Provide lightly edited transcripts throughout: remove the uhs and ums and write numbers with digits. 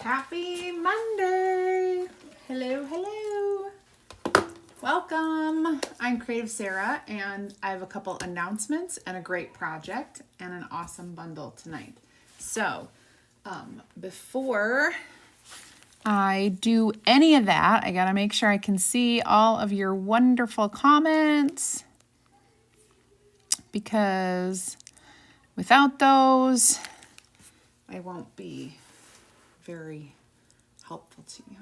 Happy Monday! Hello, hello. Welcome. I'm Creative Sarah, and I have a couple announcements and a great project and an awesome bundle tonight. So, before I do any of that, I gotta make sure I can see all of your wonderful comments, because without those, I won't be very helpful to you.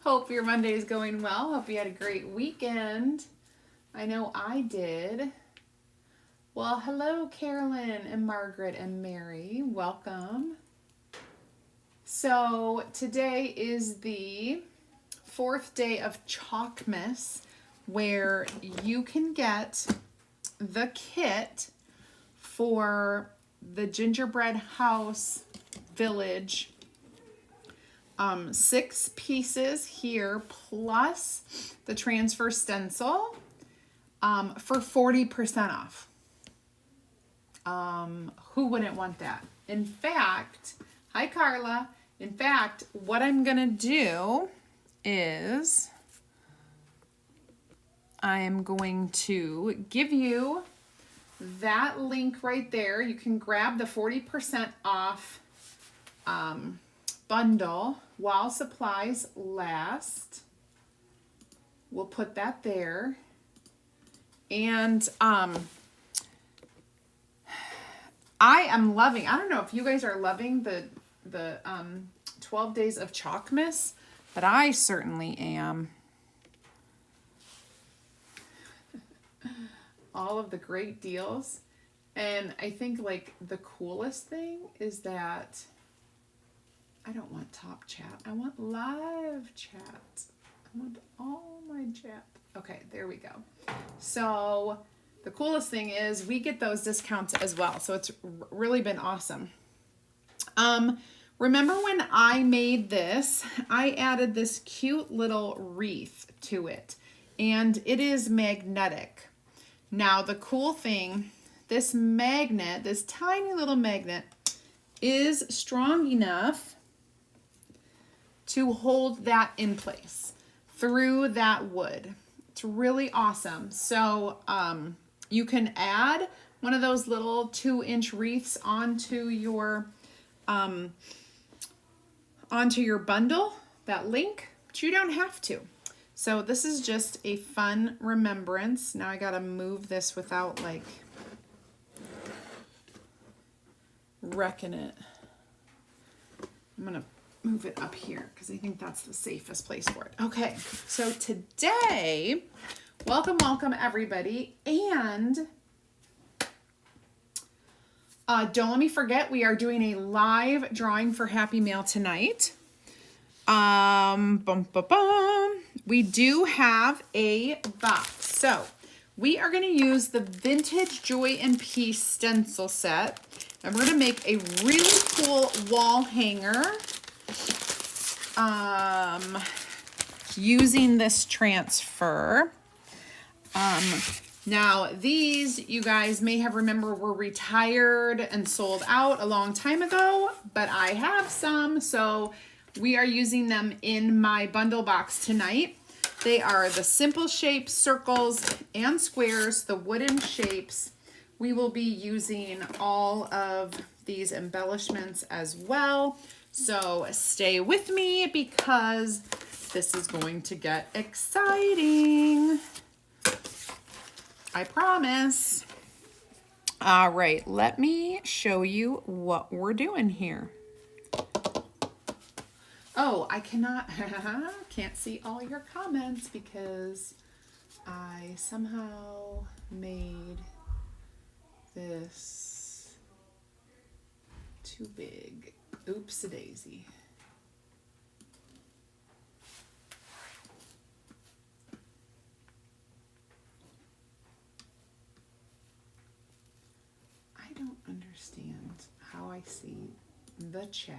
Hope your Monday is going well. Hope you had a great weekend. I know I did. Well, hello, Carolyn and Margaret and Mary. Welcome. So today is the 4th day of Chalkmas, where you can get the kit for the Gingerbread House Village. 6 pieces here plus the transfer stencil for 40% off. Who wouldn't want that? In fact, hi Carla. In fact, what I'm gonna do is I am going to give you that link right there. You can grab the 40% off bundle while supplies last. We'll put that there. And I am loving, I don't know if you guys are loving the 12 days of Chalkmas, but I certainly am. All of the great deals. And I think like the coolest thing is that I don't want top chat. I want live chat. I want all my chat. Okay, there we go. So the coolest thing is we get those discounts as well. So it's really been awesome. Remember when I made this, I added this cute little wreath to it, and it is magnetic. Now the cool thing, this magnet, this tiny little magnet, is strong enough to hold that in place through that wood. It's really awesome. So you can add one of those little 2-inch wreaths onto your bundle, that link, but you don't have to. So this is just a fun remembrance. Now I gotta move this without like wrecking it. I'm gonna move it up here because I think that's the safest place for it. Okay, so today, welcome everybody, and don't let me forget, we are doing a live drawing for Happy Mail tonight. We do have a box. So we are going to use the Vintage Joy and Peace stencil set, and we're going to make a really cool wall hanger using this transfer. Now these, you guys may have remember, were retired and sold out a long time ago, but I have some, so we are using them in my bundle box tonight. They are the simple shapes, circles, and squares, the wooden shapes. We will be using all of these embellishments as well. So stay with me because this is going to get exciting. I promise. All right, let me show you what we're doing here. Oh, I can't see all your comments because I somehow made this too big. Oops-a-daisy. I don't understand how I see the chat.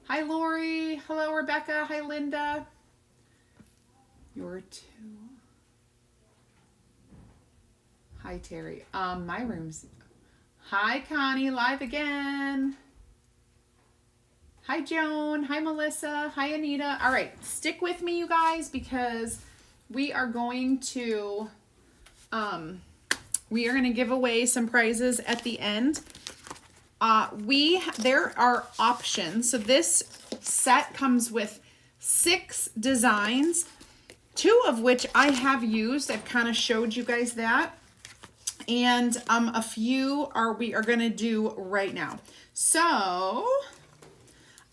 Hi, Lori. Hello, Rebecca. Hi, Linda. You're too. Hi, Terry. My room's. Hi, Connie. Live again. Hi, Joan. Hi, Melissa. Hi, Anita. All right, stick with me, you guys, because we are going to give away some prizes at the end. There are options. So this set comes with 6 designs, 2 of which I have used. I've kind of showed you guys that. And a few we are going to do right now. So,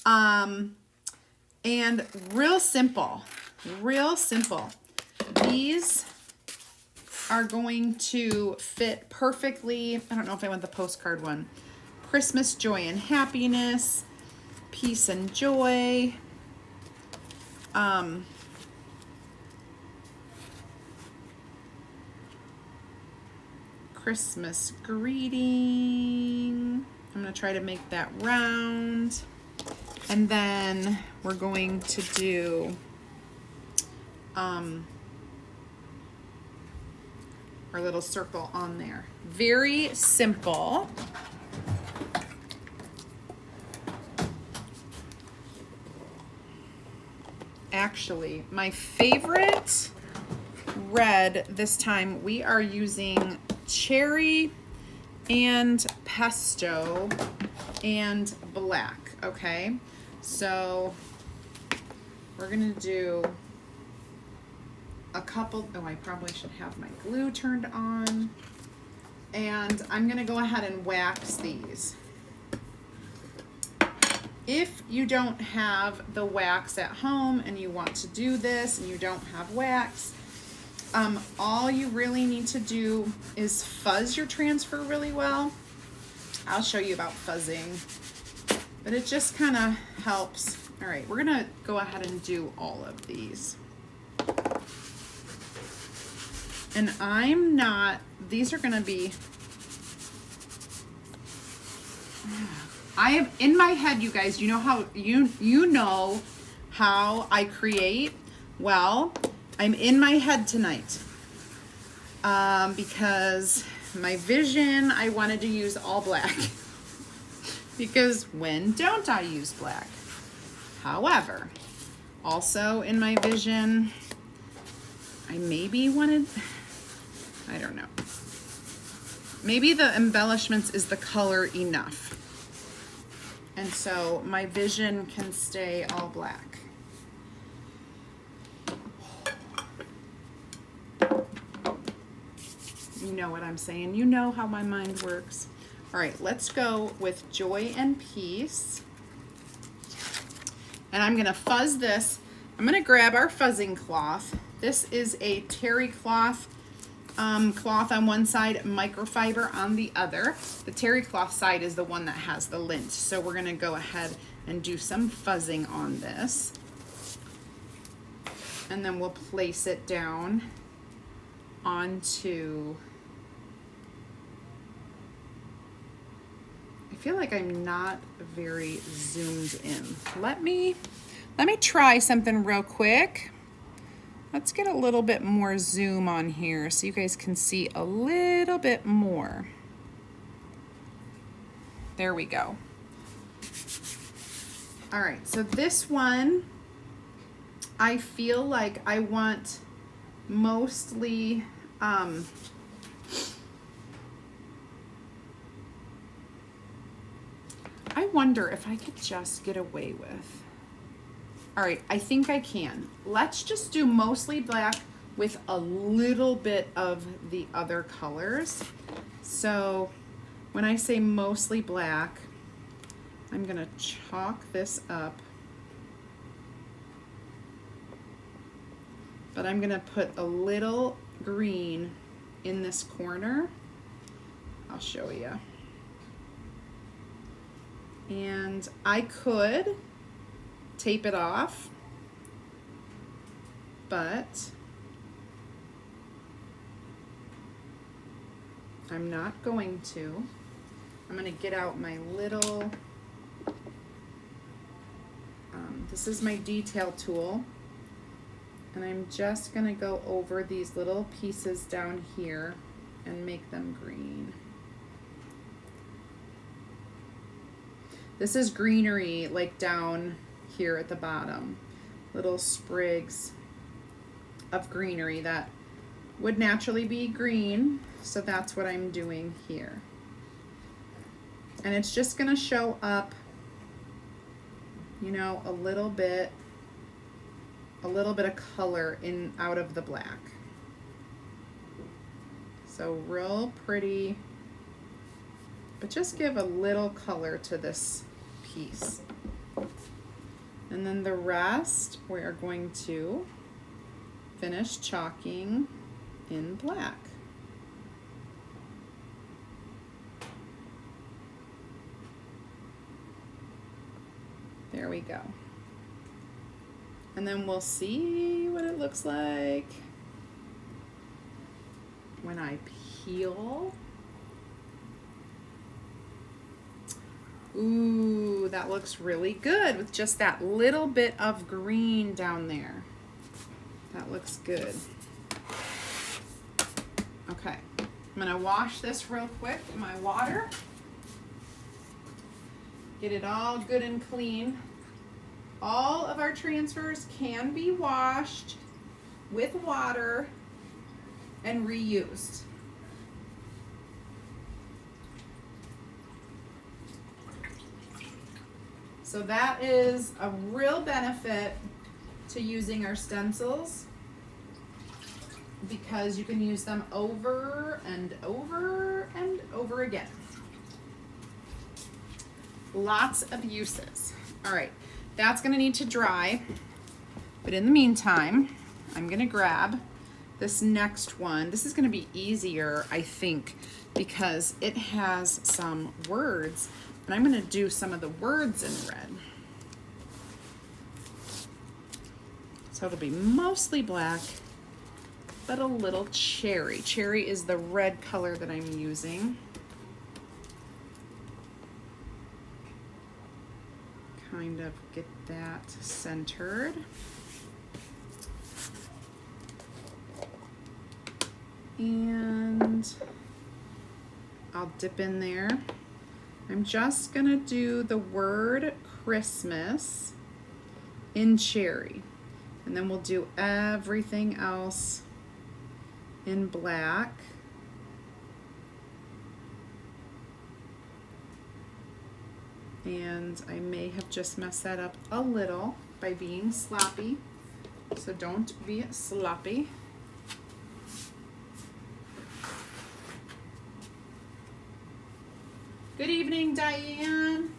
and real simple. These are going to fit perfectly. I don't know if I want the postcard one. Christmas, joy and happiness, peace and joy. Christmas greeting. I'm going to try to make that round. And then we're going to do our little circle on there. Very simple. Actually, my favorite red this time, we are using cherry and pesto and black. Okay, so we're gonna do a couple. Oh, I probably should have my glue turned on, and I'm gonna go ahead and wax these. If you don't have the wax at home and you want to do this and you don't have wax, all you really need to do is fuzz your transfer really well. I'll show you about fuzzing, but it just kind of helps. All right, we're gonna go ahead and do all of these. And these are gonna be, I am in my head, you guys. You know how you know how I create? Well, I'm in my head tonight because my vision, I wanted to use all black because when don't I use black? However, also in my vision, I maybe wanted, I don't know. Maybe the embellishments is the color enough. And so my vision can stay all black. You know what I'm saying. You know how my mind works. All right, let's go with joy and peace. And I'm gonna fuzz this. I'm gonna grab our fuzzing cloth. This is a terry cloth. Cloth on one side, microfiber on the other. The terry cloth side is the one that has the lint. So we're gonna go ahead and do some fuzzing on this. And then we'll place it down onto, I feel like I'm not very zoomed in. Let me try something real quick. Let's get a little bit more zoom on here so you guys can see a little bit more. There we go. All right, so this one, I feel like I want mostly, I wonder if I could just get away with. All right, I think I can. Let's just do mostly black with a little bit of the other colors. So when I say mostly black, I'm gonna chalk this up. But I'm gonna put a little green in this corner. I'll show you. And I could tape it off, but I'm not going to. I'm going to get out my little, this is my detail tool, and I'm just going to go over these little pieces down here and make them green. This is greenery, like down here at the bottom. Little sprigs of greenery that would naturally be green. So that's what I'm doing here. And it's just gonna show up, you know, a little bit of color in out of the black. So real pretty, but just give a little color to this piece. And then the rest we are going to finish chalking in black. There we go. And then we'll see what it looks like when I peel. Ooh, that looks really good with just that little bit of green down there. That looks good. Okay, I'm gonna wash this real quick in my water. Get it all good and clean. All of our transfers can be washed with water and reused. So that is a real benefit to using our stencils, because you can use them over and over and over again. Lots of uses. All right, that's gonna need to dry, but in the meantime, I'm gonna grab this next one. This is gonna be easier, I think, because it has some words, and I'm gonna do some of the words in red. So it'll be mostly black, but a little cherry. Cherry is the red color that I'm using. Kind of get that centered. And I'll dip in there. I'm just gonna do the word Christmas in cherry, and then we'll do everything else in black. And I may have just messed that up a little by being sloppy, so don't be sloppy. Good evening, Diane.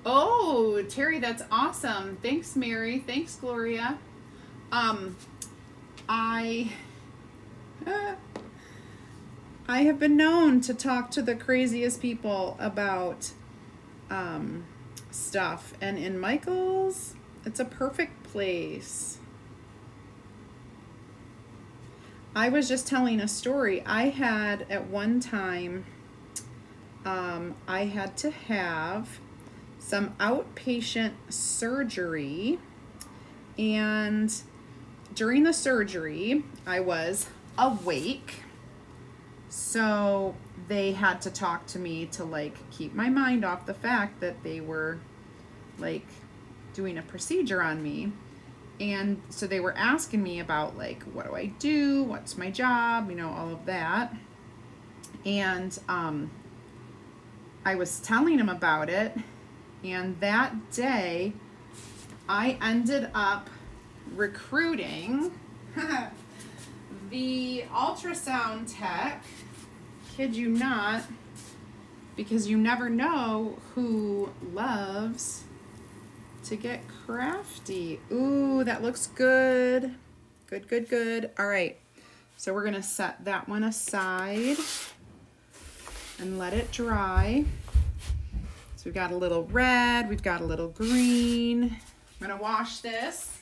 Oh, Terry, that's awesome. Thanks, Mary. Thanks, Gloria. I have been known to talk to the craziest people about stuff, and in Michael's, it's a perfect place. I was just telling a story. I had at one time, I had to have some outpatient surgery, and during the surgery, I was awake. So they had to talk to me to like keep my mind off the fact that they were like doing a procedure on me. And so they were asking me about like, what do I do? What's my job? You know, all of that. And I was telling them about it. And that day I ended up recruiting the ultrasound tech, kid you not, because you never know who loves to get crafty. Ooh, that looks good. Good, good, good. All right, so we're gonna set that one aside and let it dry. So we've got a little red, we've got a little green. I'm gonna wash this,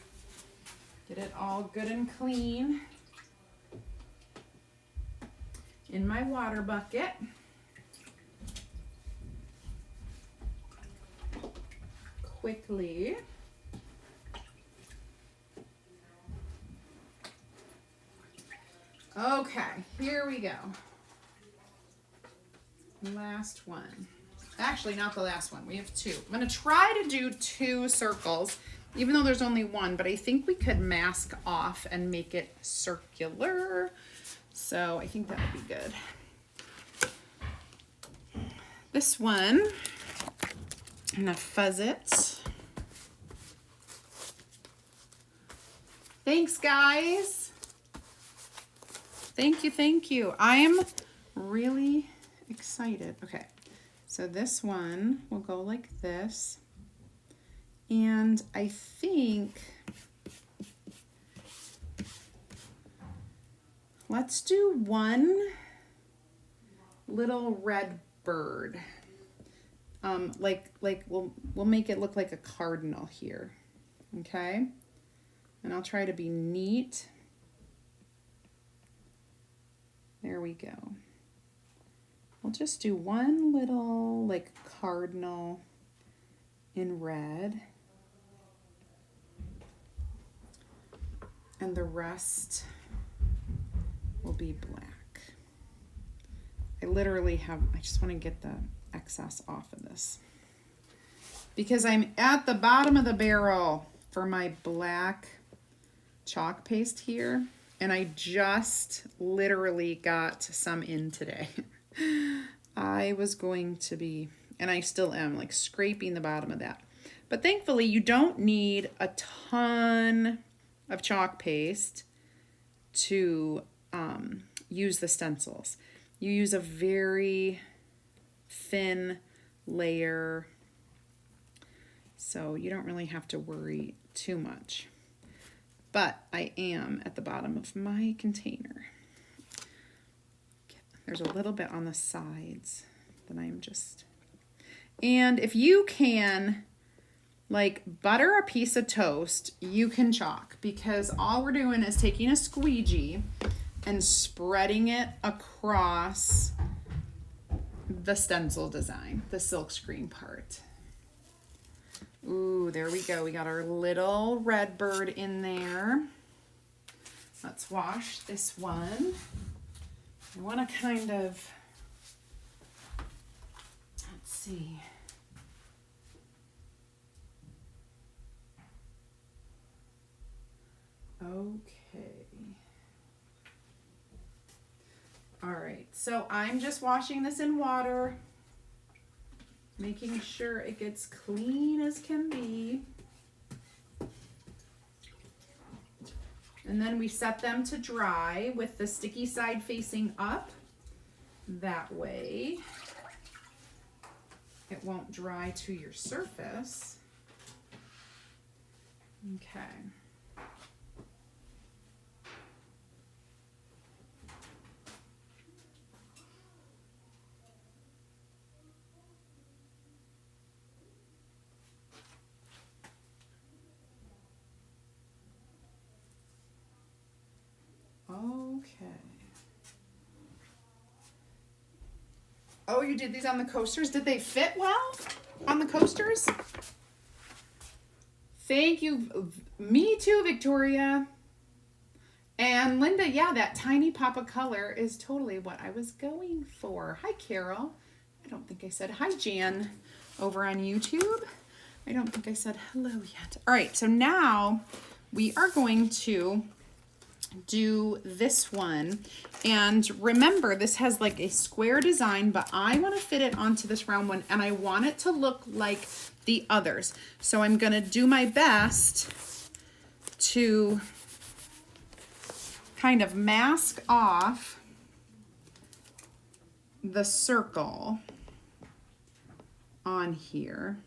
get it all good and clean in my water bucket. Quickly. Okay, here we go. Last one. Actually, not the last one. We have two. I'm going to try to do 2 circles, even though there's only one, but I think we could mask off and make it circular. So I think that would be good. This one, I'm going to fuzz it. Thanks, guys. Thank you, thank you. I'm really excited. Okay, so this one will go like this. And I think, let's do one little red bird. Like we'll make it look like a cardinal here. Okay? And I'll try to be neat. There we go. We'll just do one little like cardinal in red. And the rest will be black. I just want to get the excess off of this. Because I'm at the bottom of the barrel for my black chalk paste here. And I just literally got some in today. I was going to be, and I still am, like scraping the bottom of that. But thankfully you don't need a ton of chalk paste to use the stencils. You use a very thin layer, so you don't really have to worry too much. But I am at the bottom of my container. There's a little bit on the sides that I'm just... And if you can, like, butter a piece of toast, you can chalk. Because all we're doing is taking a squeegee and spreading it across the stencil design, the silkscreen part. Ooh, there we go. We got our little red bird in there. Let's wash this one. I want to kind of, let's see. Okay. All right, so I'm just washing this in water, making sure it gets clean as can be. And then we set them to dry with the sticky side facing up. That way it won't dry to your surface. Okay. Okay. Oh, you did these on the coasters? Did they fit well on the coasters? Thank you. Me too, Victoria. And Linda, yeah, that tiny pop of color is totally what I was going for. Hi, Carol. I don't think I said hi, Jan, over on YouTube. I don't think I said hello yet. All right, so now we are going to do this one. And remember, this has like a square design, but I want to fit it onto this round one, and I want it to look like the others. So I'm going to do my best to kind of mask off the circle on here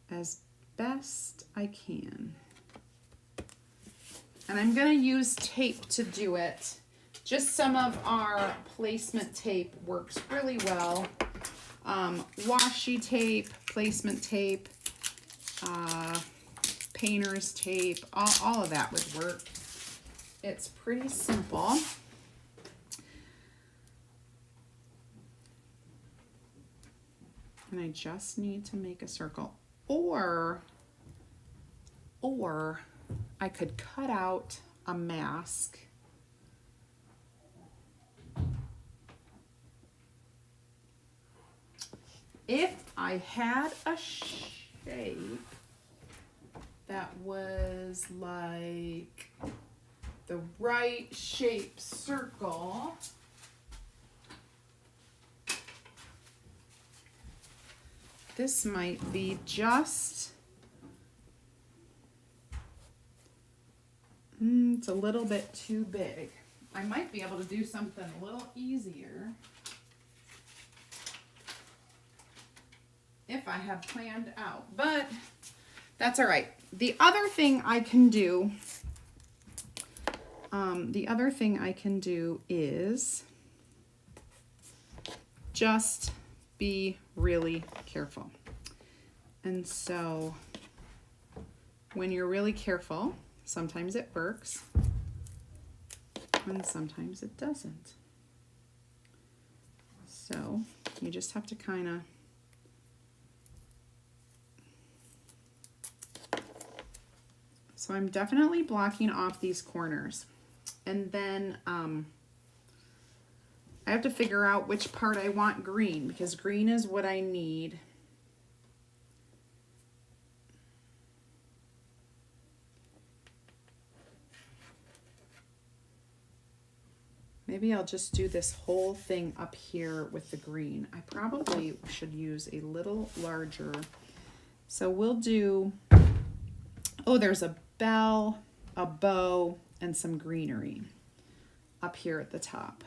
as best I can. And I'm going to use tape to do it. Just some of our placement tape works really well. Washi tape, placement tape, painter's tape, all of that would work. It's pretty simple. And I just need to make a circle. Or I could cut out a mask if I had a shape that was like the right shape circle, this might be just, it's a little bit too big. I might be able to do something a little easier if I have planned out, but that's all right. The other thing I can do, is just be really careful. And so when you're really careful, sometimes it works and sometimes it doesn't. So you just have to kind of So I'm definitely blocking off these corners. And then I have to figure out which part I want green, because green is what I need. Maybe I'll just do this whole thing up here with the green. I probably should use a little larger. So we'll do, oh, there's a bell, a bow, and some greenery up here at the top.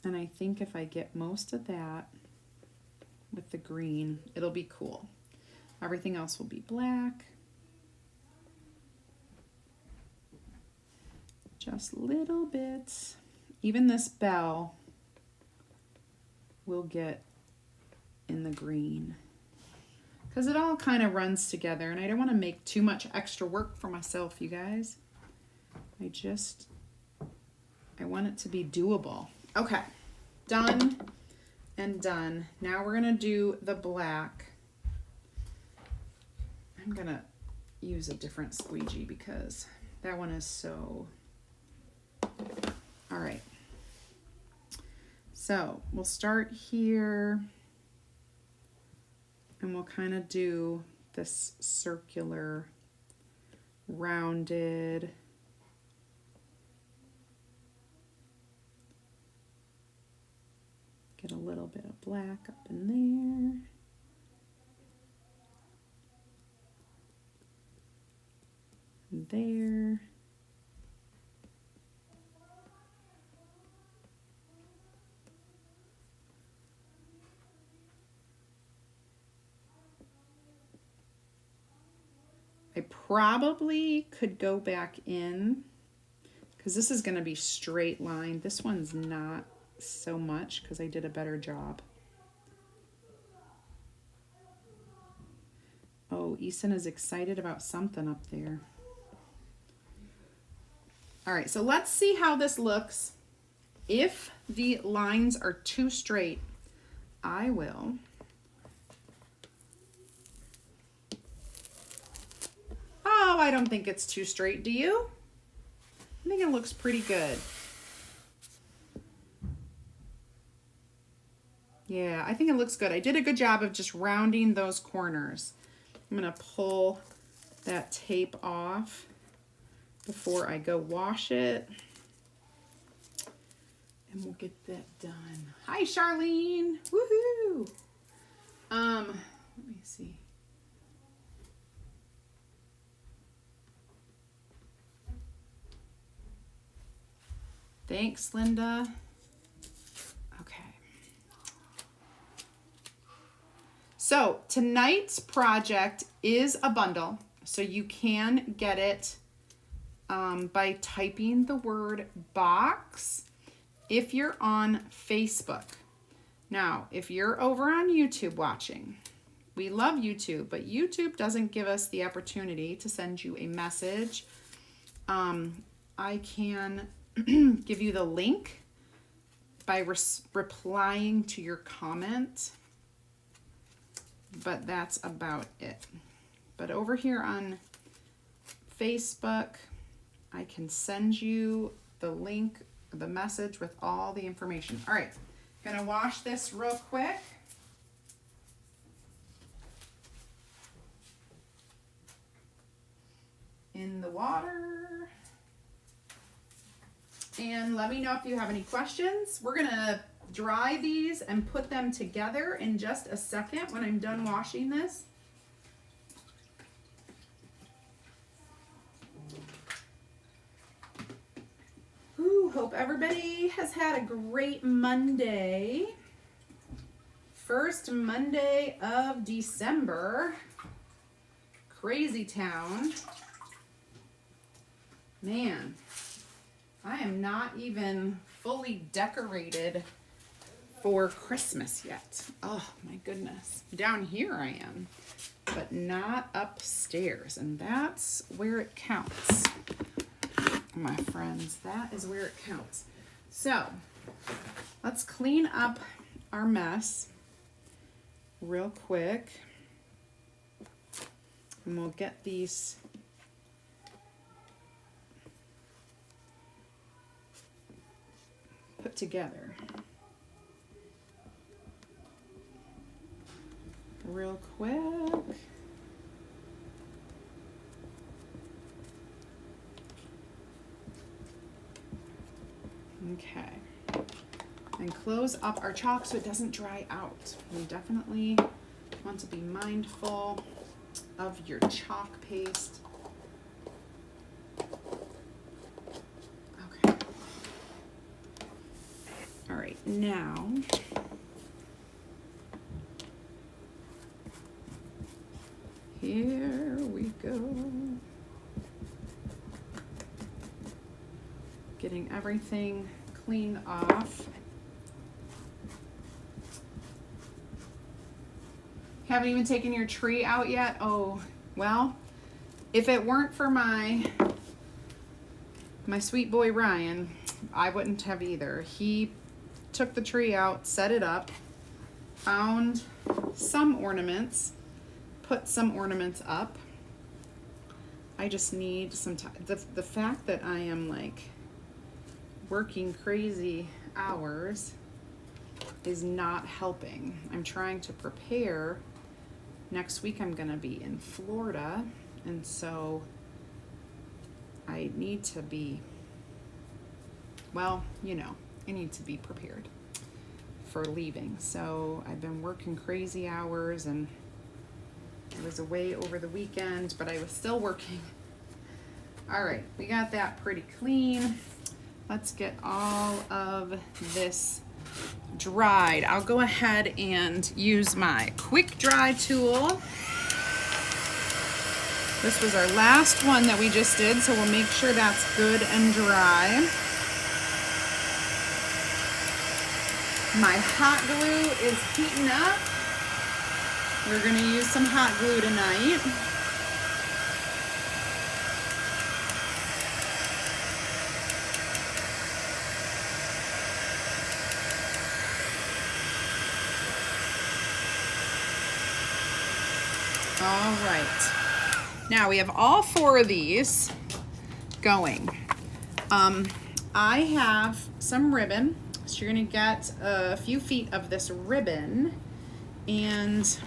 And I think if I get most of that with the green, it'll be cool. Everything else will be black. Just little bits. Even this bell will get in the green, because it all kind of runs together, and I don't want to make too much extra work for myself, you guys. I want it to be doable. Okay, done and done. Now we're gonna do the black. I'm gonna use a different squeegee because that one is so, all right. So we'll start here and we'll kind of do this circular, rounded, get a little bit of black up in there. And there. I probably could go back in because this is going to be straight line. This one's not so much because I did a better job. Oh, Easton is excited about something up there. All right, so let's see how this looks. If the lines are too straight, I will Oh, I don't think it's too straight. Do you? I think it looks pretty good. Yeah, I think it looks good. I did a good job of just rounding those corners. I'm going to pull that tape off before I go wash it. And we'll get that done. Hi, Charlene. Woohoo! Let me see. Thanks, Linda. Okay. So tonight's project is a bundle, so you can get it by typing the word box if you're on Facebook. Now, if you're over on YouTube watching, we love YouTube, but YouTube doesn't give us the opportunity to send you a message. I can give you the link by replying to your comment, but that's about it. But over here on Facebook, I can send you the link the message with all the information. All right, gonna wash this real quick. In the water. And let me know if you have any questions. We're gonna dry these and put them together in just a second when I'm done washing this. Hope everybody has had a great Monday. First Monday of December. Crazy town. Man, I am not even fully decorated for Christmas yet. Oh my goodness. Down here I am, but not upstairs. And that's where it counts. My friends, that is where it counts. So let's clean up our mess real quick, and we'll get these put together real quick. Okay, and close up our chalk so it doesn't dry out. We definitely want to be mindful of your chalk paste. Okay. All right, now here we go. Getting everything cleaned off. Haven't even taken your tree out yet? Oh, well, if it weren't for my sweet boy Ryan, I wouldn't have either. He took the tree out, set it up, found some ornaments, put some ornaments up. I just need some time. The fact that I am like working crazy hours is not helping. I'm trying to prepare. Next week I'm gonna be in Florida, and so I need to be, well, you know, I need to be prepared for leaving. So I've been working crazy hours, and I was away over the weekend, but I was still working. All right, we got that pretty clean. Let's get all of this dried. I'll go ahead and use my quick dry tool. This was our last one that we just did, so we'll make sure that's good and dry. My hot glue is heating up. We're gonna use some hot glue tonight. All right, now we have all 4 of these going. I have some ribbon, so you're gonna get a few feet of this ribbon, and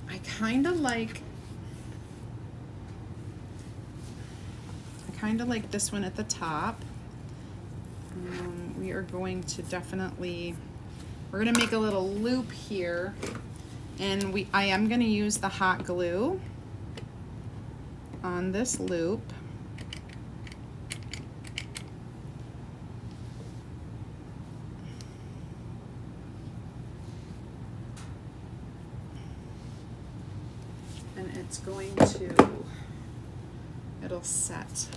I kind of like this one at the top. We are going to definitely, we're gonna make a little loop here, and I am gonna use the hot glue on this loop. And it's going to, it'll set.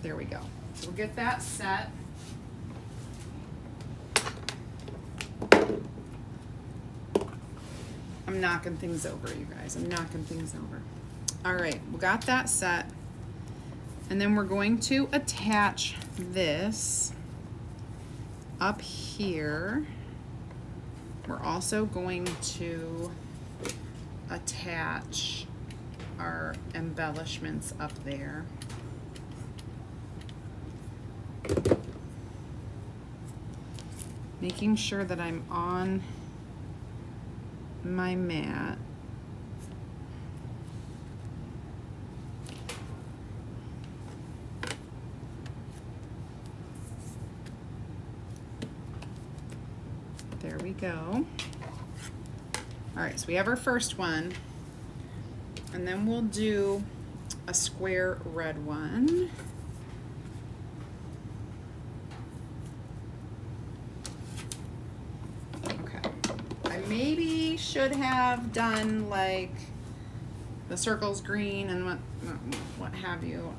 There we go. So we'll get that set. I'm knocking things over, you guys. I'm knocking things over. All right, we got that set. And then we're going to attach this up here. We're also going to attach our embellishments up there. Making sure that I'm on my mat. There we go. All right, so we have our first one, and then we'll do a square red one. Okay, I maybe should have done like the circles green and what have you.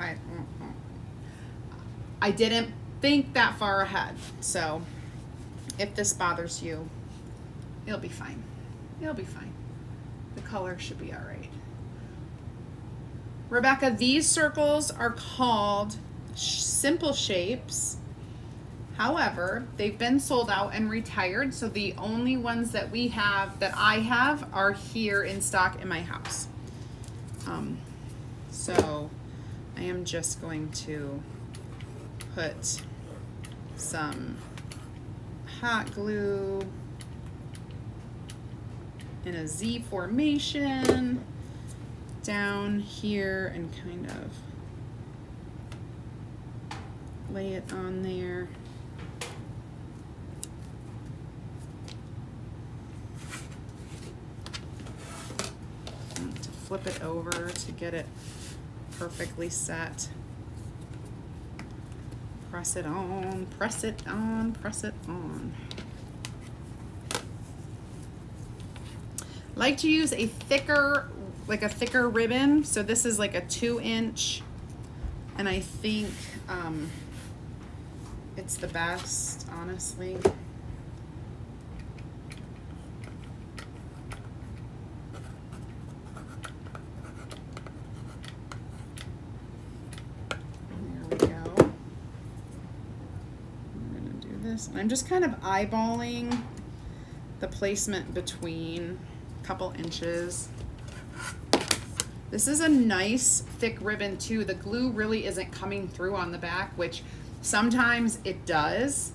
I didn't think that far ahead, so if this bothers you, it'll be fine. It'll be fine. The color should be all right. Rebecca, these circles are called simple shapes. However, they've been sold out and retired, so the only ones that we have, that I have, are here in stock in my house. So I am just going to put some hot glue in a Z formation down here and kind of lay it on there. And to flip it over to get it perfectly set. Press it on, press it on, press it on. Like to use a thicker, like a thicker ribbon. So this is like a 2-inch, and I think it's the best, honestly. I'm just kind of eyeballing the placement between a couple inches. This is a nice thick ribbon too. The glue really isn't coming through on the back, which sometimes it does,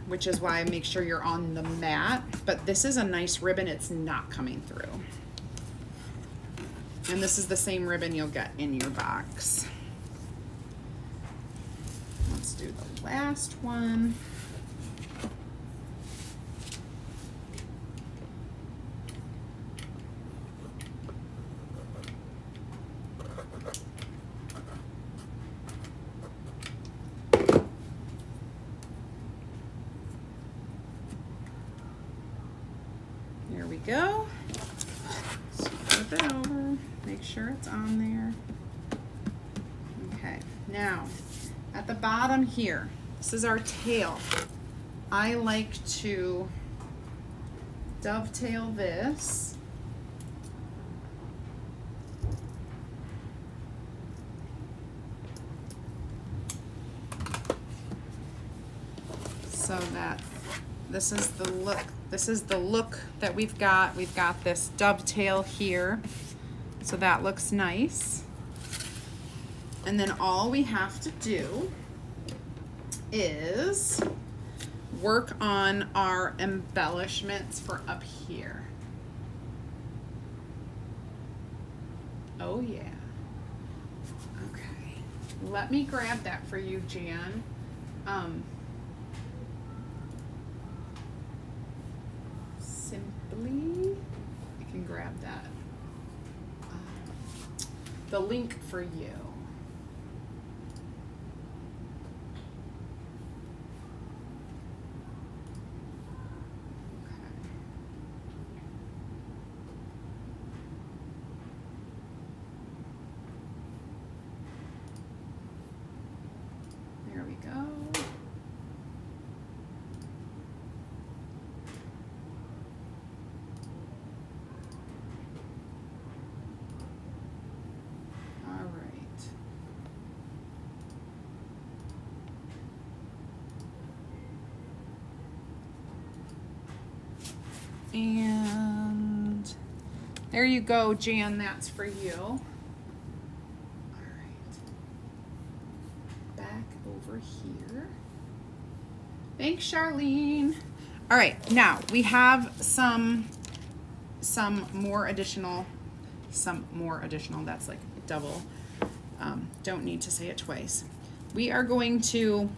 which is why I make sure you're on the mat. But this is a nice ribbon. It's not coming through. And this is the same ribbon you'll get in your box. Let's do the last one. There we go. Let's flip it over, make sure it's on there. Okay, now at the bottom here, this is our tail. I like to dovetail this. So that this is the look. This is the look that we've got. We've got this dovetail here. So that looks nice. And then all we have to do is work on our embellishments for up here. Oh yeah. Okay. Let me grab that for you, Jan. Simply, I can grab that. The link for you. There we go. All right. And There you go, Jan, that's for you. All right. Back over here. Thanks, Charlene. All right, now we have some more additional, that's like double. Don't need to say it twice. We are going to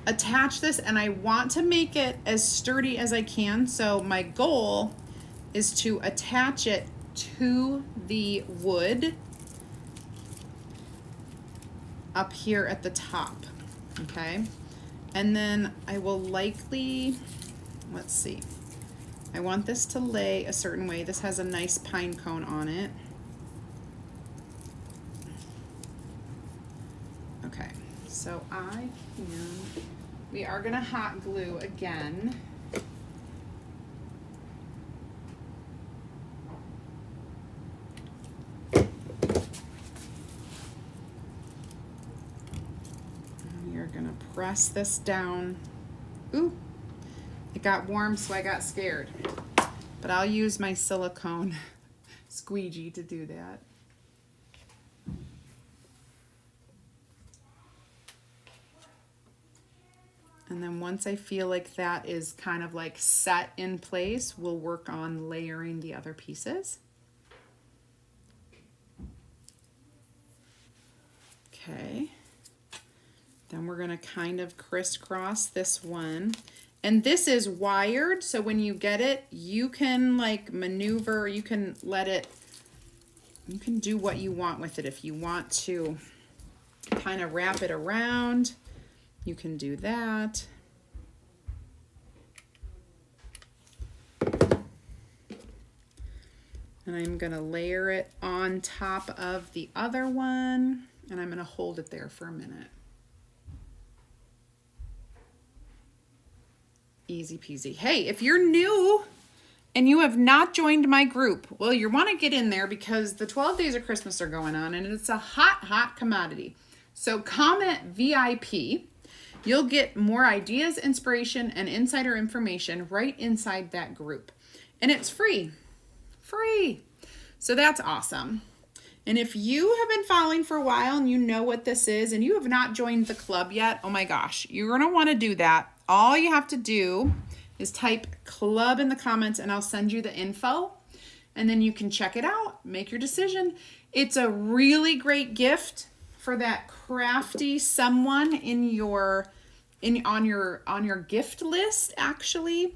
attach this, and I want to make it as sturdy as I can. So my goal is to attach it to the wood up here at the top, okay? And then I will likely, let's see, I want this to lay a certain way. This has a nice pine cone on it. Okay, so we are gonna hot glue again. You're gonna press this down. Ooh, it got warm, so I got scared. But I'll use my silicone squeegee to do that. And then once I feel like that is kind of like set in place, we'll work on layering the other pieces. Okay. Then we're gonna kind of crisscross this one. And this is wired, so when you get it, you can like maneuver, you can let it, you can do what you want with it. If you want to kind of wrap it around, you can do that. And I'm gonna layer it on top of the other one, and I'm gonna hold it there for a minute. Easy peasy. Hey, if you're new and you have not joined my group, well, you want to get in there because the 12 days of Christmas are going on and it's a hot commodity. So comment VIP. You'll get more ideas, inspiration, and insider information right inside that group. And it's free. Free. So that's awesome. And if you have been following for a while and you know what this is and you have not joined the club yet, oh my gosh, you're going to want to do that. All you have to do is type club in the comments and I'll send you the info and then you can check it out, make your decision. It's a really great gift for that crafty someone in your on your gift list actually.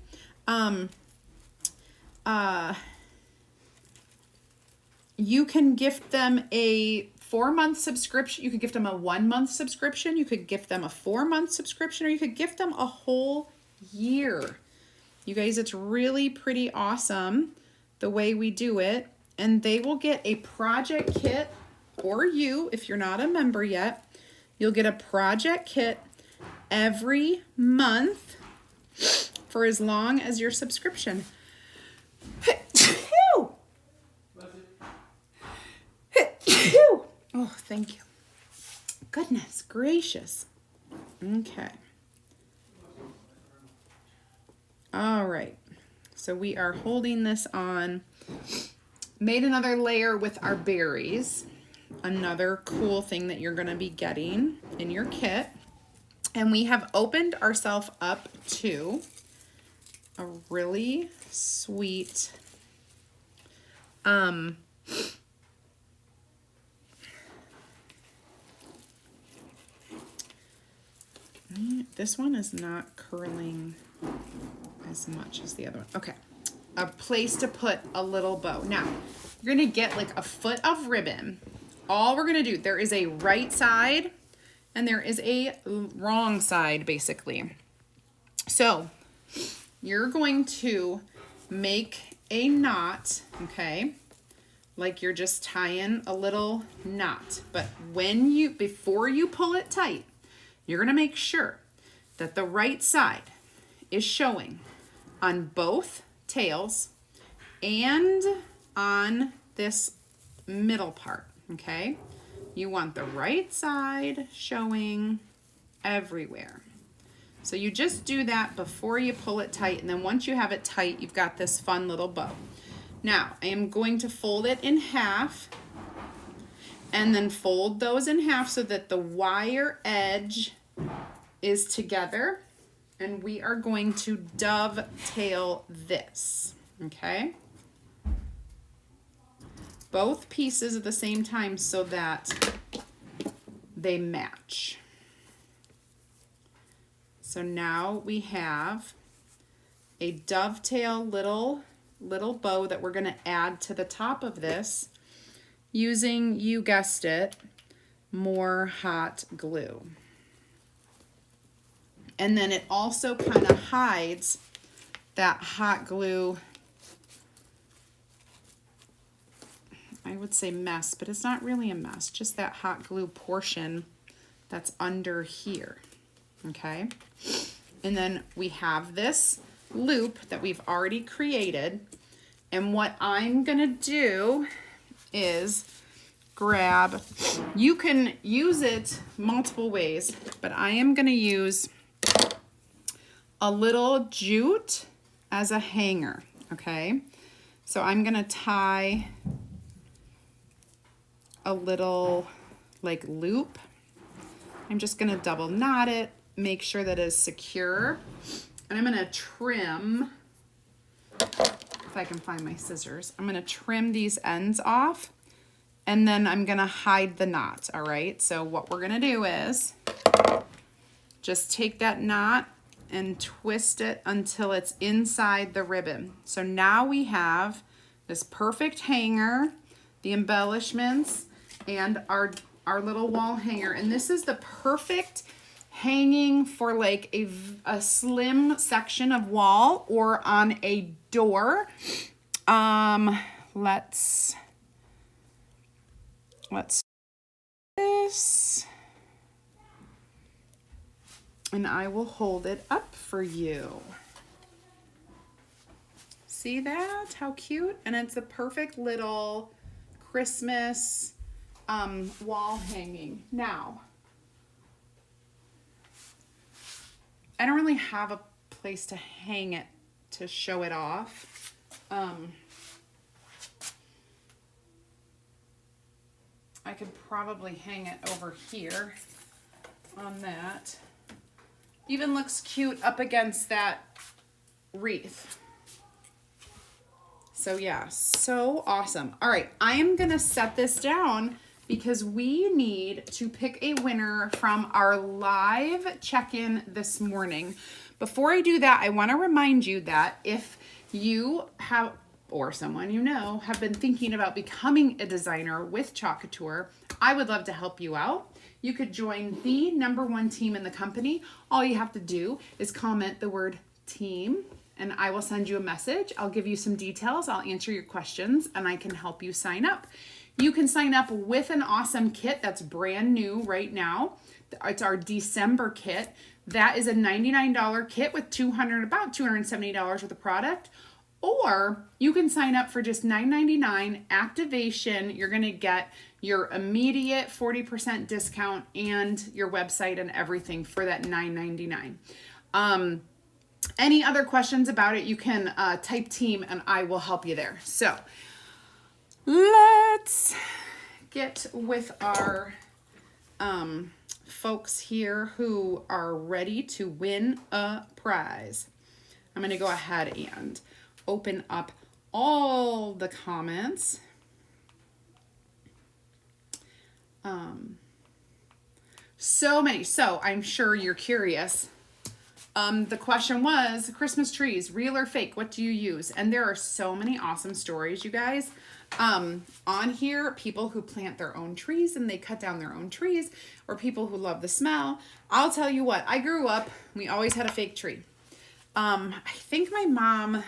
You can gift them a 4-month subscription. You could gift them a 1-month subscription. You could gift them a 4-month subscription, or you could gift them a whole year. You guys, it's really pretty awesome the way we do it. And they will get a project kit, or you, if you're not a member yet, you'll get a project kit every month for as long as your subscription. Oh, thank you. Goodness gracious. Okay. All right. So we are holding this on. Made another layer with our berries. Another cool thing that you're going to be getting in your kit. And we have opened ourselves up to a really sweet this one is not curling as much as the other one. Okay, a place to put a little bow. Now, you're gonna get like a foot of ribbon. All we're gonna do, there is a right side and there is a wrong side, basically. So, you're going to make a knot, okay? Like you're just tying a little knot. But before you pull it tight, you're gonna make sure that the right side is showing on both tails and on this middle part, okay? You want the right side showing everywhere. So you just do that before you pull it tight, and then once you have it tight, you've got this fun little bow. Now, I am going to fold it in half and then fold those in half so that the wire edge is together, and we are going to dovetail this, okay? Both pieces at the same time so that they match. So now we have a dovetail little bow that we're gonna add to the top of this using, you guessed it, more hot glue. And then it also kind of hides that hot glue, I would say mess, but it's not really a mess, just that hot glue portion that's under here, okay? And then we have this loop that we've already created, and what I'm gonna do is grab, you can use it multiple ways, but I am gonna use a little jute as a hanger, okay? So I'm gonna tie a little like loop. I'm just gonna double knot it, make sure that it's secure, and I'm gonna trim, if I can find my scissors, I'm gonna trim these ends off, and then I'm gonna hide the knot, all right? So what we're gonna do is just take that knot and twist it until it's inside the ribbon. So now we have this perfect hanger, the embellishments, and our little wall hanger. And this is the perfect hanging for like a slim section of wall or on a door. Let's this, and I will hold it up for you. See that? How cute? And it's a perfect little Christmas wall hanging. Now, I don't really have a place to hang it to show it off. I could probably hang it over here on that. Even looks cute up against that wreath. So yeah, so awesome. All right, I am gonna set this down because we need to pick a winner from our live check-in this morning. Before I do that, I wanna remind you that if you have, or someone you know, have been thinking about becoming a designer with Chalk Couture, I would love to help you out. You could join the #1 team in the company. All you have to do is comment the word team, and I will send you a message. I'll give you some details, I'll answer your questions, and I can help you sign up. You can sign up with an awesome kit that's brand new right now. It's our December kit. That is a $99 kit with about $270 worth of product. Or you can sign up for just $9.99 activation. You're gonna get your immediate 40% discount and your website and everything for that $9.99. Any other questions about it, you can type team and I will help you there. So let's get with our folks here who are ready to win a prize. I'm gonna go ahead and open up all the comments. So many. So I'm sure you're curious. The question was, Christmas trees, real or fake? What do you use? And there are so many awesome stories, you guys. On here, people who plant their own trees and they cut down their own trees, or people who love the smell. I'll tell you what, I grew up, we always had a fake tree. I think my mom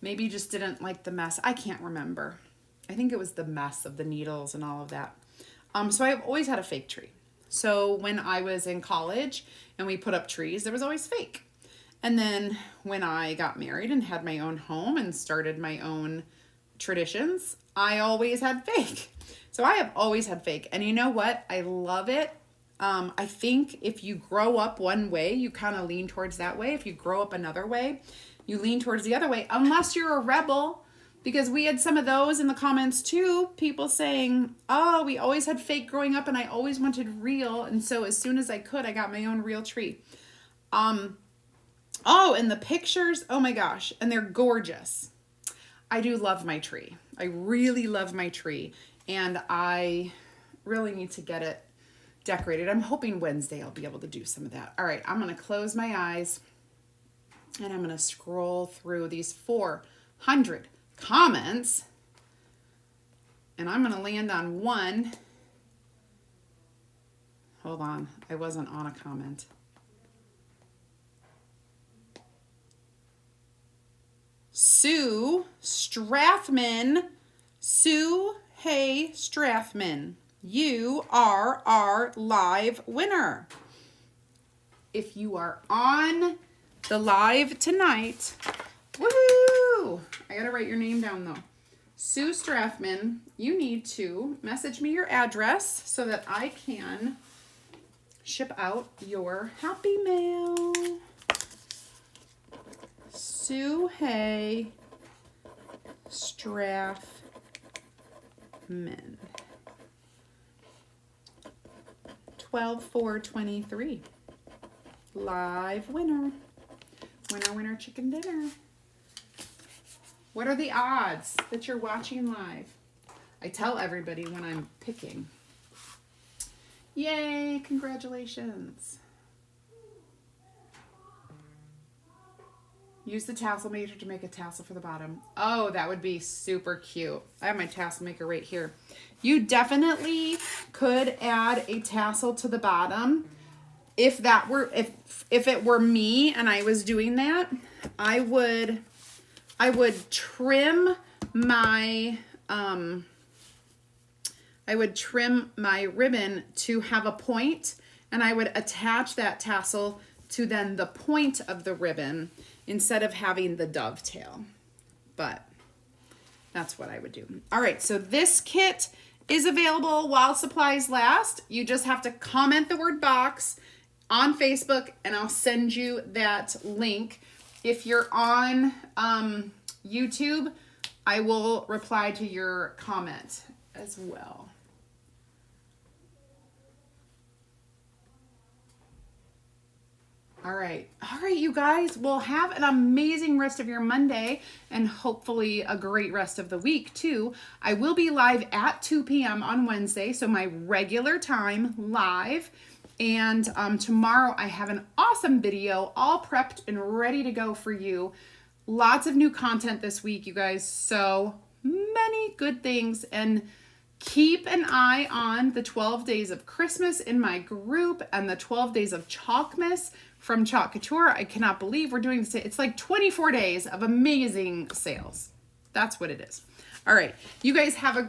maybe just didn't like the mess. I can't remember. I think it was the mess of the needles and all of that. So I've always had a fake tree. So when I was in college and we put up trees, there was always fake. And then when I got married and had my own home and started my own traditions, I always had fake. So I have always had fake. And you know what? I love it. I think if you grow up one way, you kind of lean towards that way. If you grow up another way, you lean towards the other way, unless you're a rebel because we had some of those in the comments too. People saying, oh, we always had fake growing up and I always wanted real. And so as soon as I could, I got my own real tree. Oh, and the pictures, oh my gosh, and they're gorgeous. I do love my tree. I really love my tree, and I really need to get it decorated. I'm hoping Wednesday I'll be able to do some of that. All right, I'm going to close my eyes, and I'm going to scroll through these 400 comments, and I'm going to land on one. Hold on, I wasn't on a comment. Sue Strathman. Sue Hay Strathman. You are our live winner. If you are on the live tonight, woohoo! I gotta write your name down though. Sue Strathman, you need to message me your address so that I can ship out your happy mail. Sue Hay Strathman. 12/4/23. Live winner. Winner, winner, chicken dinner. What are the odds that you're watching live? I tell everybody when I'm picking. Yay, congratulations. Use the tassel maker to make a tassel for the bottom. Oh, that would be super cute. I have my tassel maker right here. You definitely could add a tassel to the bottom. If that were, if it were me and I was doing that, I would trim my, ribbon to have a point, and I would attach that tassel to then the point of the ribbon instead of having the dovetail. But that's what I would do. All right, so this kit is available while supplies last. You just have to comment the word box on Facebook and I'll send you that link. If you're on YouTube, I will reply to your comment as well. All right, you guys. Well, have an amazing rest of your Monday and hopefully a great rest of the week too. I will be live at 2 p.m. on Wednesday, so my regular time live. And tomorrow I have an awesome video all prepped and ready to go for you. Lots of new content this week, you guys. So many good things. And keep an eye on the 12 days of Christmas in my group and the 12 days of Chalkmas from Chalk Couture. I cannot believe we're doing this. It's like 24 days of amazing sales. That's what it is. All right. You guys have a